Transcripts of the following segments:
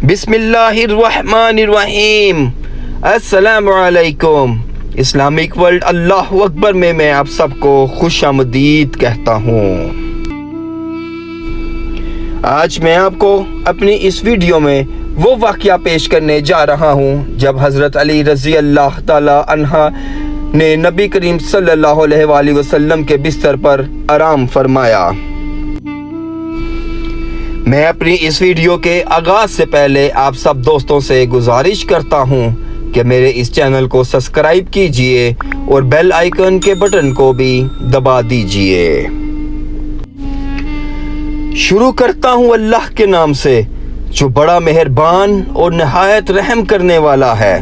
بسم اللہ الرحمن الرحیم۔ السلام علیکم۔ اسلامک ورلڈ اللہ اکبر میں آپ سب کو خوش آمدید کہتا ہوں۔ آج میں آپ کو اپنی اس ویڈیو میں وہ واقعہ پیش کرنے جا رہا ہوں جب حضرت علی رضی اللہ تعالی عنہ نے نبی کریم صلی اللہ علیہ وآلہ وسلم کے بستر پر آرام فرمایا۔ میں اپنی اس ویڈیو کے آغاز سے پہلے آپ سب دوستوں سے گزارش کرتا ہوں کہ میرے اس چینل کو سبسکرائب کیجئے اور بیل آئیکن کے بٹن کو بھی دبا دیجئے۔ شروع کرتا ہوں اللہ کے نام سے جو بڑا مہربان اور نہایت رحم کرنے والا ہے،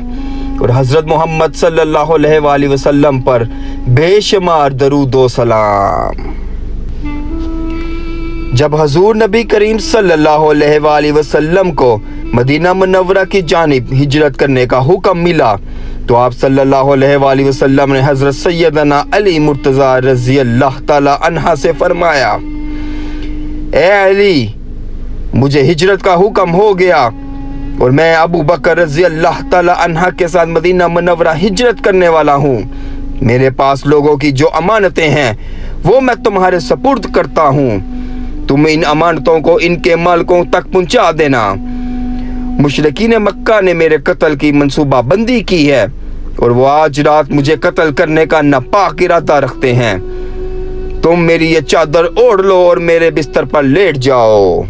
اور حضرت محمد صلی اللہ علیہ وآلہ وسلم پر بے شمار درود و سلام۔ جب حضور نبی کریم صلی اللہ علیہ وآلہ وسلم کو مدینہ منورہ کی جانب ہجرت کرنے کا حکم ملا تو آپ صلی اللہ علیہ وآلہ وسلم نے حضرت سیدنا علی مرتضیٰ رضی اللہ تعالی عنہ سے فرمایا، اے علی، مجھے ہجرت کا حکم ہو گیا اور میں ابو بکر رضی اللہ تعالی عنہ کے ساتھ مدینہ منورہ ہجرت کرنے والا ہوں۔ میرے پاس لوگوں کی جو امانتیں ہیں وہ میں تمہارے سپرد کرتا ہوں، تم ان امانتوں کو ان کے مالکوں تک پہنچا دینا۔ مشرکین مکہ نے میرے قتل کی منصوبہ بندی کی ہے اور وہ آج رات مجھے قتل کرنے کا ناپاک ارادہ رکھتے ہیں۔ تم میری یہ چادر اوڑھ لو اور میرے بستر پر لیٹ جاؤ۔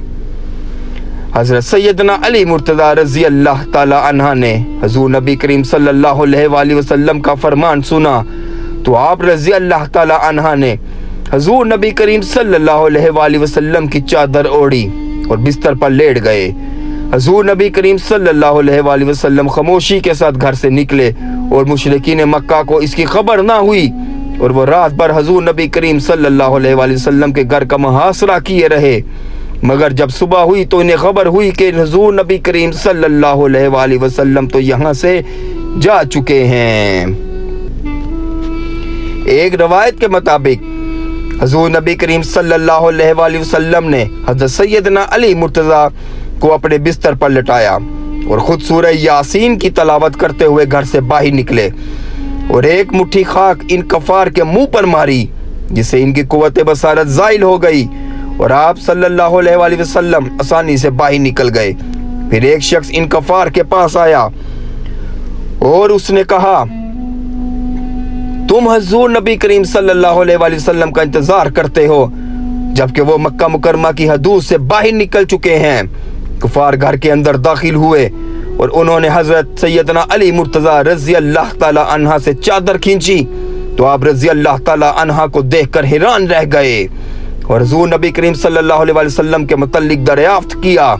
حضرت سیدنا علی مرتضیٰ رضی اللہ تعالی عنہ نے حضور نبی کریم صلی اللہ علیہ وآلہ وسلم کا فرمان سنا تو آپ رضی اللہ تعالی عنہ نے حضور نبی کریم صلی اللہ علیہ وآلہ وسلم کی چادر اوڑھی اور بستر پر لیٹ گئے۔ حضور نبی کریم صلی اللہ علیہ وآلہ وسلم خاموشی کے ساتھ گھر سے نکلے اور مشرکین مکہ کو اس کی خبر نہ ہوئی، اور وہ رات بھر حضور نبی کریم صلی اللہ علیہ وآلہ وسلم کے گھر کا محاصرہ کیے رہے، مگر جب صبح ہوئی تو انہیں خبر ہوئی کہ حضور نبی کریم صلی اللہ علیہ وآلہ وسلم تو یہاں سے جا چکے ہیں۔ ایک روایت کے مطابق حضور نبی کریم صلی اللہ علیہ وآلہ وسلم نے حضرت سیدنا علی مرتضیٰ کو اپنے بستر پر لٹایا اور خود سورہ یاسین کی تلاوت کرتے ہوئے گھر سے باہر نکلے اور ایک مٹھی خاک ان کفار کے منہ پر ماری جس سے ان کی قوت بصارت زائل ہو گئی، اور آپ صلی اللہ علیہ وآلہ وسلم آسانی سے باہر نکل گئے۔ پھر ایک شخص ان کفار کے پاس آیا اور اس نے کہا، تم حضور نبی کریم صلی اللہ علیہ وآلہ وسلم کا انتظار کرتے ہو جبکہ وہ مکہ مکرمہ کی حدود سے باہر نکل چکے ہیں۔ کفار گھر کے اندر داخل ہوئے اور انہوں نے حضرت سیدنا علی مرتضیٰ رضی اللہ تعالی عنہ سے چادر کھینچی تو آپ رضی اللہ تعالی عنہ کو دیکھ کر حیران رہ گئے اور حضور نبی کریم صلی اللہ علیہ وآلہ وسلم کے متعلق دریافت کیا۔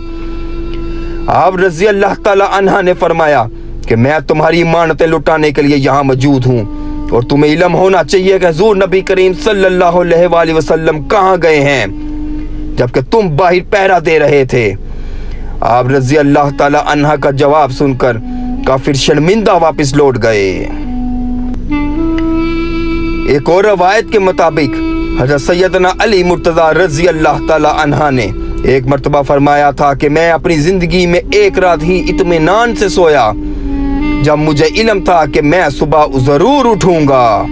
آپ رضی اللہ تعالی عنہ نے فرمایا کہ میں تمہاری امانتیں لٹانے کے لیے یہاں موجود ہوں، اور تمہیں علم ہونا چاہیے کہ حضور نبی کریم صلی اللہ علیہ وآلہ وسلم کہاں گئے ہیں جبکہ تم باہر پہرا دے رہے تھے۔ آپ رضی اللہ تعالی عنہ کا جواب سن کر کافر شرمندہ واپس لوٹ گئے۔ ایک اور روایت کے مطابق حضرت سیدنا علی مرتضیٰ رضی اللہ تعالی عنہ نے ایک مرتبہ فرمایا تھا کہ میں اپنی زندگی میں ایک رات ہی اطمینان سے سویا جب مجھے علم تھا کہ میں صبح ضرور اٹھوں گا۔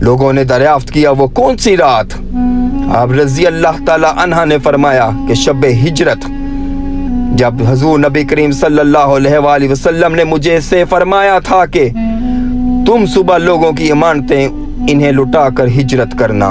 لوگوں نے دریافت کیا وہ کون سی رات؟ آپ رضی اللہ تعالی عنہ نے فرمایا کہ شب ہجرت، جب حضور نبی کریم صلی اللہ علیہ وآلہ وسلم نے مجھے سے فرمایا تھا کہ تم صبح لوگوں کی امانتیں انہیں لٹا کر ہجرت کرنا۔